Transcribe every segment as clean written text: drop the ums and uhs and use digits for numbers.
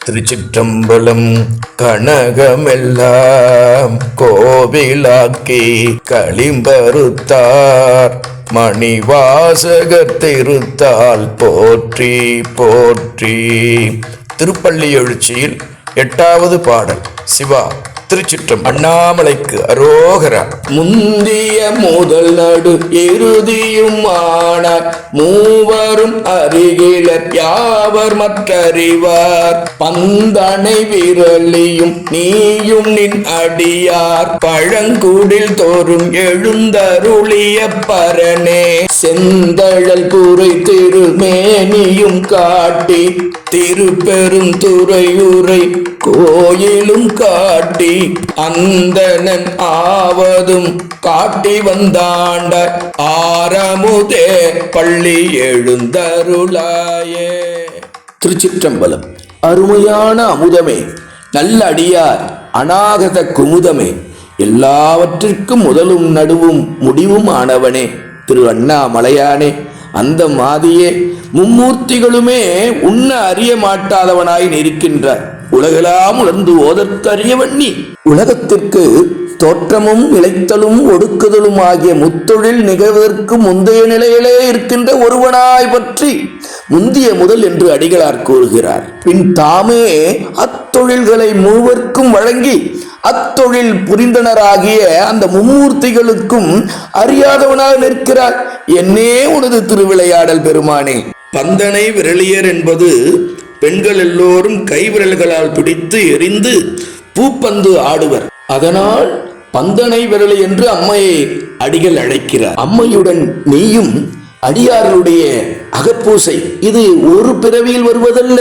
திருச்சிற்றம்பலம். கனகமெல்லாம் கோவிலாக்கி களிம்பறுத்தார் மணிவாசகர் திருத்தால் போற்றி போற்றி. திருப்பள்ளி எழுச்சியில் 8வது பாடல். சிவா திருச்சிற்றம். அண்ணாமலைக்கு அரோகரா. முந்திய முதல் நடு இறுதியும் ஆனார் மூவரும் அருகிலர் யாவர் மற்றறிவார். பந்தனை விரலியும் நீயும் நின் அடியார் பழங்குடில் தோறும் எழுந்தருளிய பரனே. செந்தழல் புரை திருமேனியும் காட்டி திருப்பெரும் துறையுரை கோயிலும் காட்டி அந்தணன் ஆவதும் காட்டி வந்தாண்ட ஆரமுதே பள்ளி எழுந்தருளாயே. திருச்சிற்றம்பலம். அருமையான அமுதமே, நல்ல அடியார், அநாகத குமுதமே, எல்லாவற்றிற்கும் முதலும் நடுவும் முடிவும் ஆனவனே, திரு அண்ணாமலையானே, அந்த மாதியே மும்மூர்த்திகளுமே உண்ண அறிய மாட்டாதவனாய் நிற்கின்றார். உலகெல்லாம் உணர்ந்து ஓதற்கரியவன் நீ. உலகத்திற்கு தோற்றமும் இழைத்தலும் ஒடுக்குதலும் ஆகிய முத்தொழில் நிகழ்வதற்கு முந்தைய நிலையிலே இருக்கின்ற ஒருவனாய் பற்றி முந்திய முதல் என்று அடிகளார் கூறுகிறார். பின் தாமே அத்தொழில்களை மூவர்க்கும் வழங்கி அத்தொழில் புரிந்தனராகிய அந்த மும்மூர்த்திகளுக்கும் அறியாதவனாக நிற்கிறார். என்னே உனது திருவிளையாடல் பெருமானே. பந்தனை விரலியர் என்பது பெண்கள் எல்லோரும் கைவிரல்களால் பிடித்து எரிந்து பூப்பந்து ஆடுவர். அதனால் பந்தனை விரலி என்று அம்மையை அடிகள் அழைக்கிறார். அம்மையுடன் நீயும் அடியார்களுடைய அகப்பூசை இது ஒரு பிறவியில் வருவதல்ல,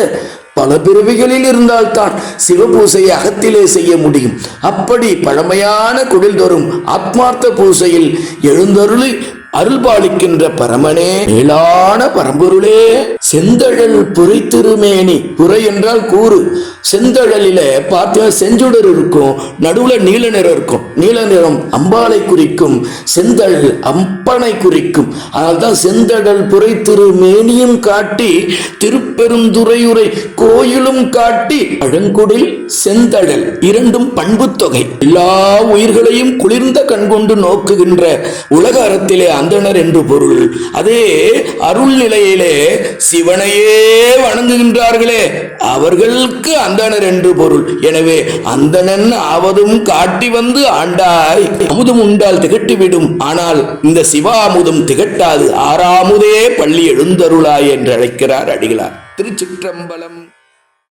பல பிறவிகளில் இருந்தால்தான் சிவபூசையை அகத்திலே செய்ய முடியும். அப்படி பழமையான குடில் தோறும் ஆத்மார்த்த பூசையில் எழுந்தருளி அருள்பாலிக்கின்ற பரமனே, மேலான பரம்பொருளே. செந்தழல் புரை திருமேனி. புரை என்றால் கூறு. செந்தழலில பார்த்தா செஞ்சுடர் இருக்கும், நடுவுல நீல நிறம் இருக்கும். நீல நிறம் அம்பாளை குறிக்கும், செந்தழல் அம்பனை குறிக்கும். அதனால்தான் செந்தழல் புரை திருமேனியும் காட்டி திருப்பெருந்துறையுரை கோயிலும் காட்டி பழங்குடில் செந்தழல் இரண்டும் பண்பு தொகை. எல்லா உயிர்களையும் குளிர்ந்த கண்கொண்டு நோக்குகின்ற உலக அறத்திலே அந்தணர் என்று பொருள். அதே அருள் நிலையிலே சிவனையே வணங்குகின்றார்களே அவர்களுக்கு அந்தணர் என்று பொருள். எனவே அந்தணன் ஆவதும் காட்டி வந்து ஆண்டாய். அமுதம் உண்டால் திகட்டிவிடும், ஆனால் இந்த சிவா அமுதம் திகட்டாது. ஆறாமுதே பள்ளி எழுந்தருளாய் என்று அழைக்கிறார் அடிகளார். திருச்சிற்றம்பலம்.